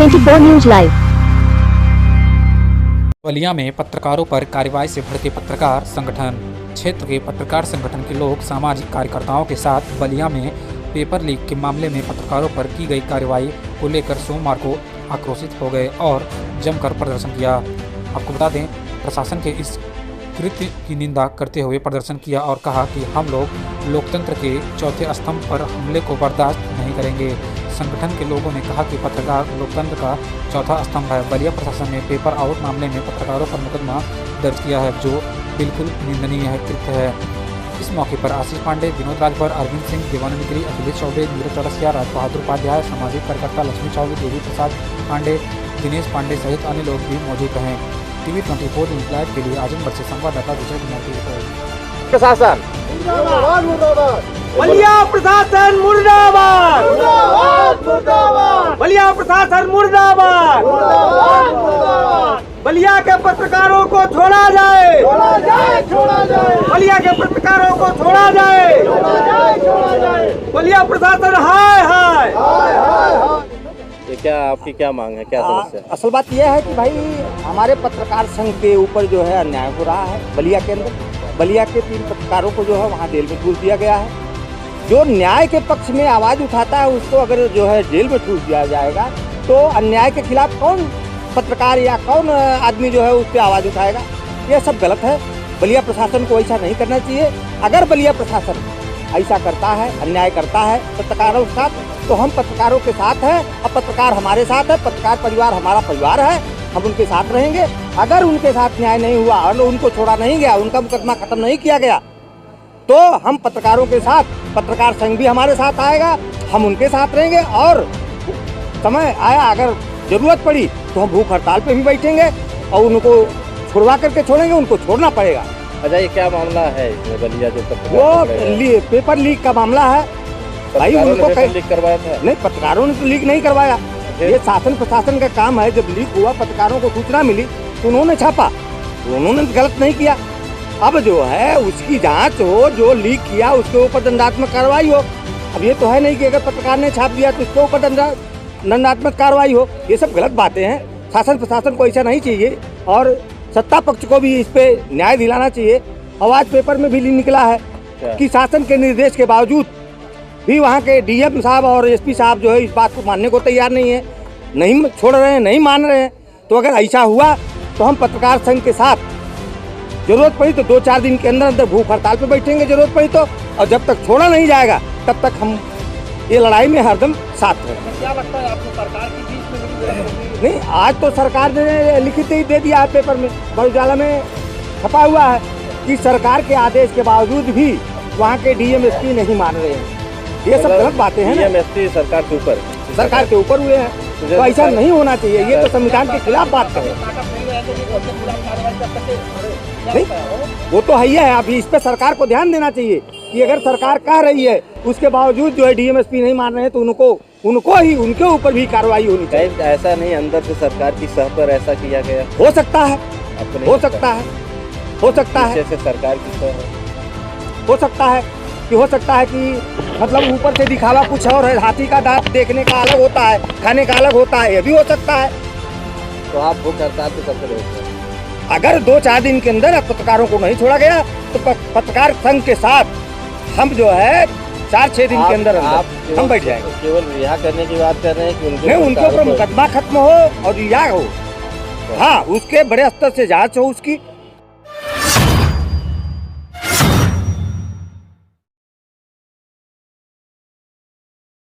T24 news live. Ballia में पत्रकारों पर कार्रवाई से भड़के पत्रकार संगठन। क्षेत्र के पत्रकार संगठन के लोग सामाजिक कार्यकर्ताओं के साथ बलिया में पेपर लीक के मामले में पत्रकारों पर की गई कार्रवाई को लेकर सोमवार को आक्रोशित हो गए और जमकर प्रदर्शन किया। आपको बता दें, प्रशासन के इस कृत्य की निंदा करते हुए प्रदर्शन किया और कहा कि हम लोग लोकतंत्र के चौथे स्तंभ पर हमले को बर्दाश्त नहीं करेंगे। संगठन के लोगों ने कहा कि पत्रकार लोकतंत्र का चौथा स्तंभ है। बलिया प्रशासन ने पेपर आउट मामले में पत्रकारों पर मुकदमा दर्ज किया है, जो बिल्कुल निंदनीय कृत्य है। इस मौके पर आशीष पांडे, विनोद राजभर, अरविंद सिंह, देवानंद, अखिलेश चौबे, नीरज चौरसिया, राज बहादुर उपाध्याय, सामाजिक कार्यकर्ता लक्ष्मी चौबे, देवी प्रसाद पांडे, दिनेश पांडे सहित अन्य लोग भी मौजूद रहे। TV24 न्यूज लाइव के लिए आजमगढ़ से संवाददाता विजय कुमार की रिपोर्ट। प्रशासन मुर्दाबाद मुर्दाबाद, बलिया प्रशासन मुर्दाबाद, मुर्दाबाद मुर्दाबाद, बलिया प्रशासन मुर्दाबाद, मुर्दाबाद मुर्दाबाद। बलिया के पत्रकारों को छोड़ा जाए, छोड़ा जाए, छोड़ा जाए, बलिया के पत्रकारों को छोड़ा जाए, छोड़ा जाए, छोड़ा जाए। बलिया प्रशासन हाय हाय। हाय हाय हाय। ये क्या आपकी क्या मांग है, क्या समस्या है? असल बात यह है कि भाई हमारे पत्रकार संघ के ऊपर जो है अन्याय हो रहा है। बलिया के अंदर बलिया के 3 पत्रकारों को जो है वहाँ जेल में ठूस दिया गया है। जो न्याय के पक्ष में आवाज़ उठाता है उसको अगर जो है जेल में ठूस दिया जाएगा तो अन्याय के खिलाफ कौन पत्रकार या कौन आदमी जो है उस पर आवाज़ उठाएगा? यह सब गलत है। बलिया प्रशासन को ऐसा नहीं करना चाहिए। अगर बलिया प्रशासन ऐसा करता है, अन्याय करता है पत्रकारों के साथ, तो हम पत्रकारों के साथ हैं। अब पत्रकार हमारे साथ है, पत्रकार परिवार हमारा परिवार है, हम उनके साथ रहेंगे। अगर उनके साथ न्याय नहीं हुआ और उनको छोड़ा नहीं गया, उनका मुकदमा खत्म नहीं किया गया, तो हम पत्रकारों के साथ, पत्रकार संघ भी हमारे साथ आएगा, हम उनके साथ रहेंगे और समय आया अगर जरूरत पड़ी तो हम भूख हड़ताल पे भी बैठेंगे और उनको छुड़वा करके छोड़ेंगे। उनको छोड़ना पड़ेगा। अच्छा, ये क्या मामला है इसमें बलिया जो वो पेपर लीक का मामला है भाई। उनको लीक करवाया था? नहीं, पत्रकारों ने तो लीक नहीं करवाया। ये शासन प्रशासन का काम है। जब लीक हुआ, पत्रकारों को सूचना मिली तो उन्होंने छापा, उन्होंने गलत नहीं किया। अब जो है उसकी जांच हो, जो लीक किया उसके ऊपर दंडात्मक कार्रवाई हो। अब ये तो है नहीं कि अगर पत्रकार ने छाप दिया तो उसके ऊपर दंडात्मक कार्रवाई हो। ये सब गलत बातें हैं। शासन प्रशासन को ऐसा नहीं चाहिए और सत्ता पक्ष को भी इस पे न्याय दिलाना चाहिए। आवाज पेपर में भी निकला है कि शासन के निर्देश के बावजूद भी वहाँ के DM साहब और SP साहब जो है इस बात को मानने को तैयार नहीं है, नहीं छोड़ रहे हैं, नहीं मान रहे हैं। तो अगर ऐसा हुआ तो हम पत्रकार संघ के साथ जरूरत पड़ी तो 2-4 दिन के अंदर अंदर भूख हड़ताल पे बैठेंगे जरूरत पड़ी तो। और जब तक छोड़ा नहीं जाएगा तब तक हम ये लड़ाई में हरदम साथ रहेंगे। क्या लगता है आपको सरकार की बीच में नहीं, आज तो सरकार ने लिखित ही दे दिया है पेपर में, उजाला में छपा हुआ है कि सरकार के आदेश के बावजूद भी वहाँ के DM SP नहीं मान रहे हैं। ये सब गलत बातें हैं ना। DM SP सरकार के ऊपर हुए हैं, तो ऐसा नहीं होना चाहिए। ये तो संविधान के खिलाफ बात है। नहीं, वो तो है ही है। अभी इस पे सरकार को ध्यान देना चाहिए कि अगर सरकार कह रही है उसके बावजूद जो है DM SP नहीं मान रहे हैं तो उनको ही उनके ऊपर भी कार्रवाई होनी चाहिए। ऐसा नहीं अंदर से सरकार की सह पर ऐसा किया गया हो सकता है, हो सकता है, हो सकता है, जैसे सरकार की सह हो सकता है कि हो सकता है कि मतलब ऊपर से दिखावा कुछ और है। हाथी का दांत देखने का अलग होता है, खाने का अलग होता है, ये भी हो सकता है। तो आप भूख हड़ताल पे कब करेंगे? अगर 2-4 दिन के अंदर पत्रकारों को नहीं छोड़ा गया तो पत्रकार संघ के साथ हम जो है 4-6 दिन के अंदर हम बैठ जाएंगे। केवल रिहा करने की बात कर रहे हैं कि उनके ऊपर मुकदमा खत्म हो और रिहा हो। हाँ, उसके बड़े स्तर से जांच हो उसकी